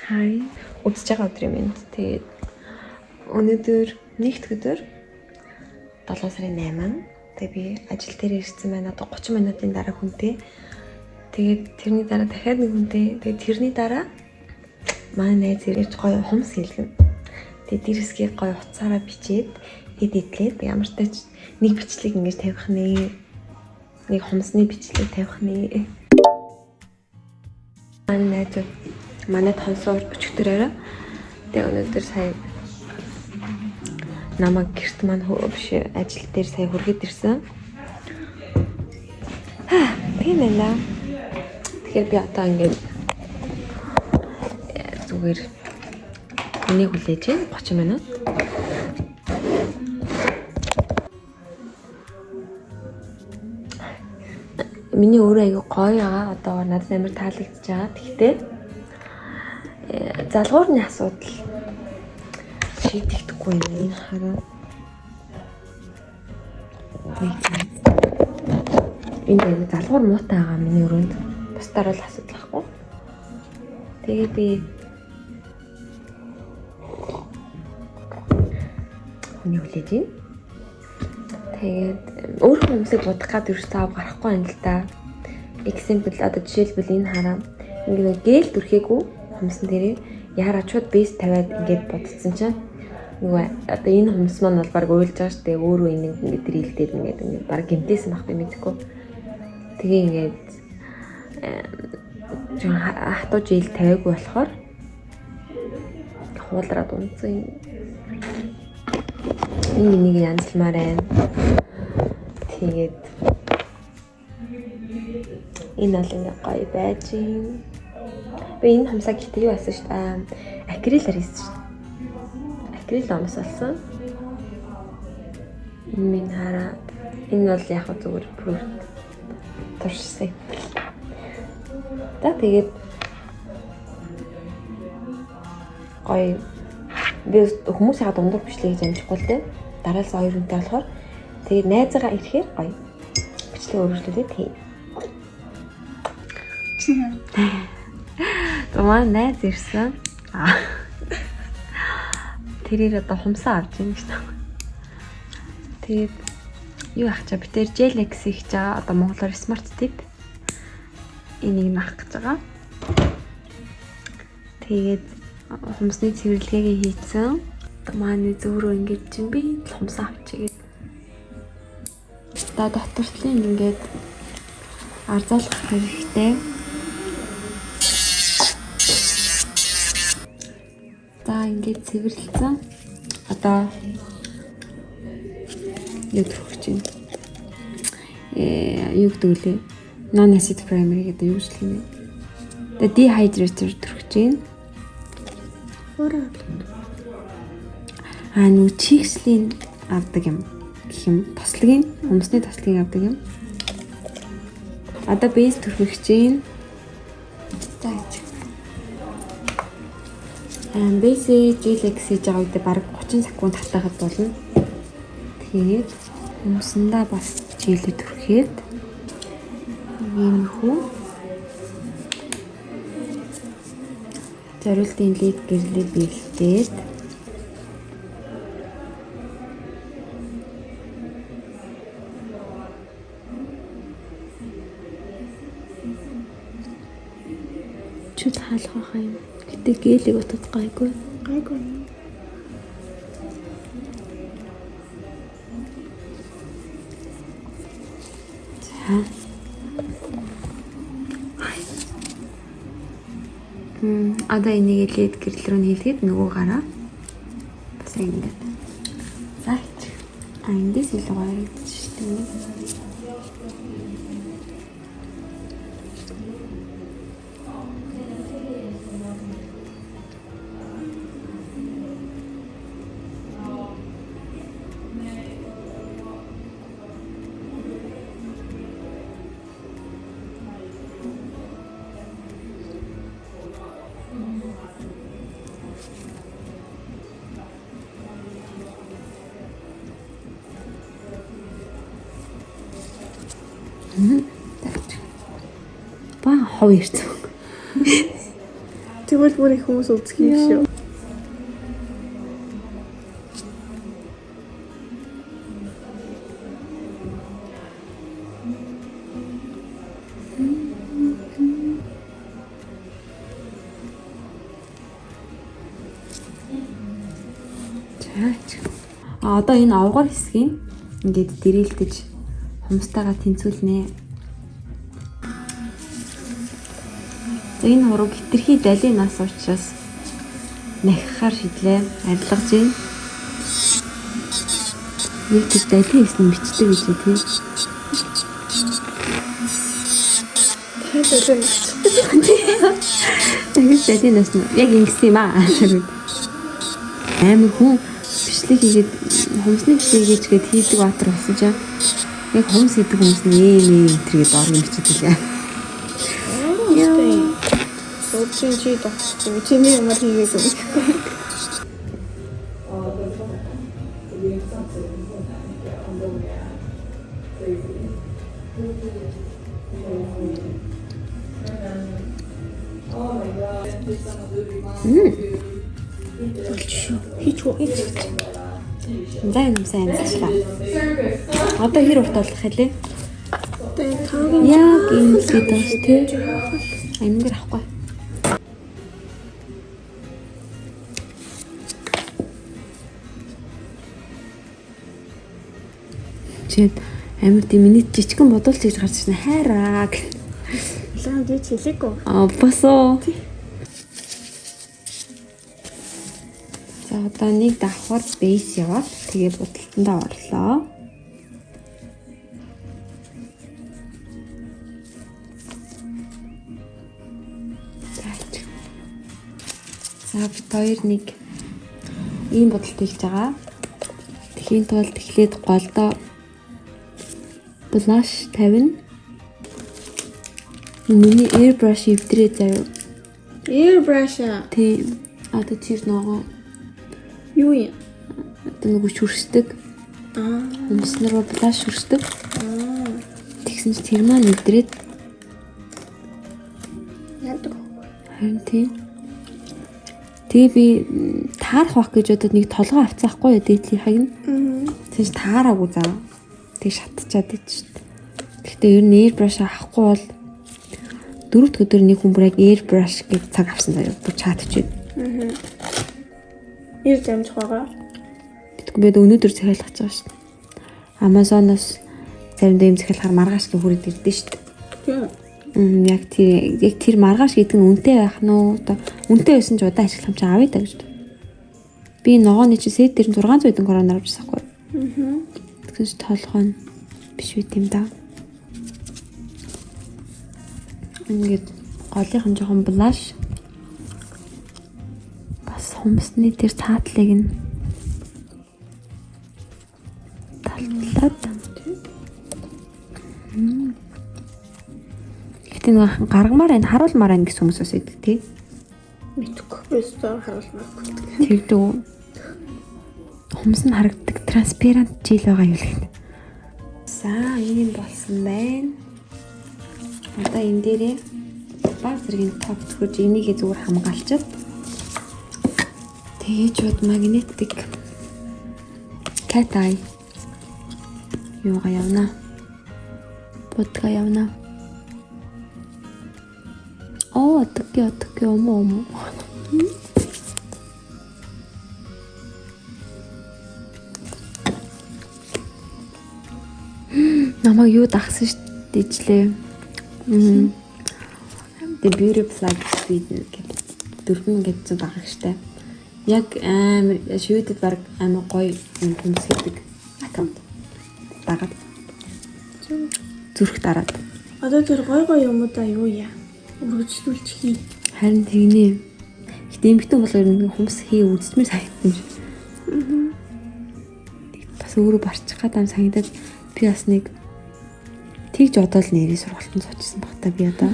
Хай үзэж байгаа өдрийн мэнд. Тэгээд өнөөдөр нэгд өдөр 7 сарын 8. Тэгээд би ажил дээр ирсэн байна. Одоо 30 минутын дараа хүнтэй. Тэгээд тэрний дараа дахиад нэг хүнтэй. Тэгээд тэрний дараа манай найз ирж гоё хумс хэлгэн. Тэгээд дэрсгээ гоё уцаараа бичээд эдитлээд ямар ч тач нэг бичлэг ингэж тавих нэ. Нэг хумсны бичлэг тавих нэ. Манай тонсоор өчтөрөөрөө тэгээ өнөөдөр сая намайг гэрт маань биш ажил дээр сая хүргээд ирсэн. Тийм байна. Тэгэхээр би одоо ингээд зүгээр миний хүлээж байна 30 минут. Миний өөрөө аягүй гоё байгаа. Одоо надад амар таалагдж байгаа. Тэгтээ залгуурны асуудал шийдэгдэхгүй юм хараа. Энэ залгуур муутай байгаа миний өрөөнд. Бусдаар бол асуудал байхгүй. Тэгээд би хүний хүлээж байна. Тэгээд өөрөө хүмүүсийг будах гад ерөөсөө ав гарахгүй юм л да. Example одоо жишээлбэл энэ хараа ингээд гээл дүрхээгүй хүмүүс нэрээ яараа чууд бейс тавиад ингээд бодсон чинь нөгөө одоо энэ хүмүүс маань бол баг уйлж байгаа штэ өөрөө ингээд дрилдээд ингээд баг гэмтээсэн байх юм мэдгүй. Тэгээ ингээд хатуу жийл тавиагүй болохоор хуулраад унцсан. Энэ нэг янзлмаар байна. Тэгээд энэ бол ингээ гоё байж юм. Би энэ хамсаа гэхдээ юу болсон шүү дээ. Акрилаар хийсэн шүү дээ. Акрил омс болсон. Минь хараа. Энэ бол яг зүгээр proof туршсан. Тэгээд гоё би хүмүүс яагаад ундаг бичлэг хийж амжихгүй л дээ. Дараалсан 2 хүнтэй болохоор тэгээд найзаагаа ирэхээр гоё бичлэг өөрчлөлтөд хий. Томаа найз ирсэн. Тэрээр одоо хумсаа авч ийн гэж байна. Тэгээд юу ах чаа битэр Gel-X хийж байгаа. Одоо монголоор Smart Tip. Энийг наах гэж байгаа. Тэгээд хумсны цэвэрлэгээ хийцэн. Манай зөөрөө ингэж чинь би хумсаа авчихгээд. За дотортлын ингээд арзаалах хэрэгтэй. За ингээд цэвэрлэлцэн. Одоо юу төрөх чинь. Юу гэдэг үлээ? Non acid primer гэдэг юу гэж хэлэх юм бэ? Тэгээ dehydrator төрөх чинь. Нөгөө чикслийн авдаг юм гэх юм. Тослогийн, хумсны тослогийг авдаг юм. Одоо бейс төрөх чинь. За гэж. Бейсээ Gel-X хийж байгаа үед баг 30 секунд татахад болно. Тэгээд хумсандаа бас Gel-ийг төрхээд ийм хүү зориултын лид гэрлээ биелдээд чүт хаалах байгаа юм. Гэтэ гээлийг утад гайгүй. За. Одоо энийг лид гэрэл рүү хийлгээд нөгөө гараа. Бас ингэж. За. Эндээс илүү гоё гэж шүү дээ. Ба хов ирсэн. Тэг Тэгвэл бүр их хүмүүс үзэх юм шүү. Одоо энэ овгор хэсгийг ингээд дэрэлдэж хумстайгаа тэнцүүлнэ. Энэ хураг хитрхи далинаас учраас нахихаар шидлээ. Арилгаж байна. Нэг тийм далин хийсэн бичдэг гэж тий. Тэгээд далинаас нь яг ингэсэн юм аа. Амар хүн бичлэг хийгээд хумсны бичлэг хийгээд хийдэг баатар болсон чинь яг хумс хийдэг хүмүүс нь энэ тэргээд ор юм бичдэг лээ. Суучин чи догсчих. Чиний юмар хийгээд өгөхгүй. Хийж. За энэ сайн амжилтлаа. Одоо хэр урт болох хэлээ? Яг энэ дэс тий. Амьгэр авахгүй. Чи амар тийм минут жижигэн бодуулж хийж гарч ирсэн хайраа. Лаа би чилээгүй. Босоо. За одоо нэг давхар бейс яваад тэгээ будалтандаа орлоо. За бид хоёр нэг ийм будалт хийж байгаа. Тэхийн тулд эхлээд голдоо блаш тавина. Миний airbrush өвдрээ заяа. Airbrush Тийм. Одоо тэр нөгөө юу юм? Одоо нөгөө шүршдэг. Өмснөр рүү блаш шүршдэг. Тэгсэн чи тэр маань өвдрээд яадаг. харин тийм. Тэгээ би таарах байх гэж бодоод нэг толгой авцаахгүй юу дээдлийнхийг нь. Тэгэж таараагүй заа. Тэг шатчихад байж шít. Гэхдээ ер нь airbrush авахгүй бол дөрөвд өдөр нэг хүн бүр яг airbrush гэж цаг авсан заяа. Бүр чатчихвээ. Ир дамжих байгаа. Тэгэхгүй би өнөөдөр захиалгаж байгаа шít. Amazon-оос заримдаа юм захиалахаар маргааш гэх хүрээд ирдэ шít. Тийм. Яг тэр маргааш гэдэг нь үнэтэй байх нь уу? Одоо үнэтэй байсан ч удаа ашиглах юм чи авъя та гэж. Би ногооны чи сет дээр 600 хэдэн короноор авчихсан хгүй. Тэгсэн чи толгой нь биш үү юм да. Ингээд голынхан жоохон блаш. Бас хумсны тэр цаатлыг нь талтлаад. Гэтэ нэг гаргамаар энэ харуулмаар байна гэсэн хүмүүс бас идэг тий. Мэдхгүй бистээр харуулмааргүй. Тэгдэг. Хумс нь харагддаг транспарант жил байгаа юу гэх. За ийм болсон байна. Одоо энэ дээрээ баг зэргийн топ зүгж энийгээ зүгээр хамгаалчаад тэгэж бод магнетик cat eye юугаа явна. Будга явна. 어떻게 어머. намайг юу дагсан шүү дээ ижлээ. The beauty plug Sweden гэдэг дөрвөн гэж байгаа штэ. Яг амар шивэдэд баг амар гоё юм хүнсгдэг аккаунт. Дагаад зүрх дараад. Одоо тэр гоё юмудаа юу яа? Үргэлжлүүлж хий. Харин тэгнэ. Гэтэ эмхтэн болохоор нэг хумс хий үздмэр санагдсан шүү. Бас өөрөө барчих гад ам санагдаад би бас нэг тэгж одоол нэрээ сургалтанд сочсон баг та би одоо.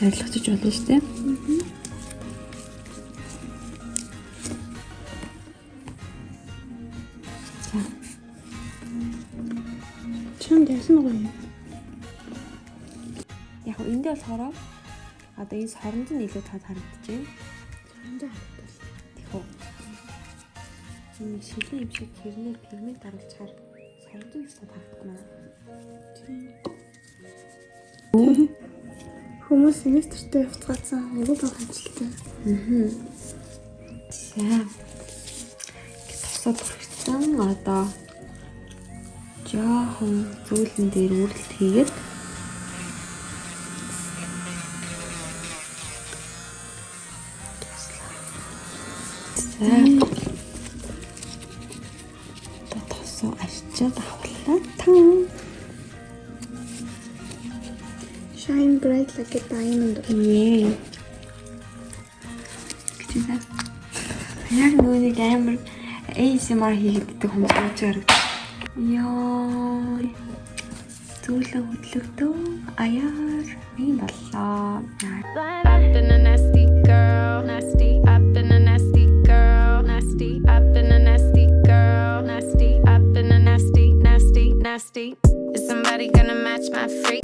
арилгачиж болно шүү дээ. Чамд яасан гоё юм. Яг нь эндээ болохоор одоо энэ соронд нь илүү тод харагдчихэв. Сорондоо харагдав. Тэхүү. Энэ шилийн юм шиг хэрнээ пигмент дарагдчихаар соронд нь тод харагдана. Хүмүүс семестртээ явцгаасан айгүй баг ажилтай. За. Тосоод хүрсэн одоо жоохон зөөлөн дээр үргэлт хийгээд за. Тосоо арчаад авлаа. Тан. Shine bright like a diamond. Ээ. Гэвч яг нүуний амар ASMR хийгээд хүмүүс ууж харагдав. Яа. Зөөлөн хөдлөгдөө. Аяар. Ийм боллоо. I've been a nasty girl, nasty. I've been a nasty girl, nasty. I've been a nasty girl, nasty. I've been a nasty, nasty, nasty. Is somebody gonna match my freak?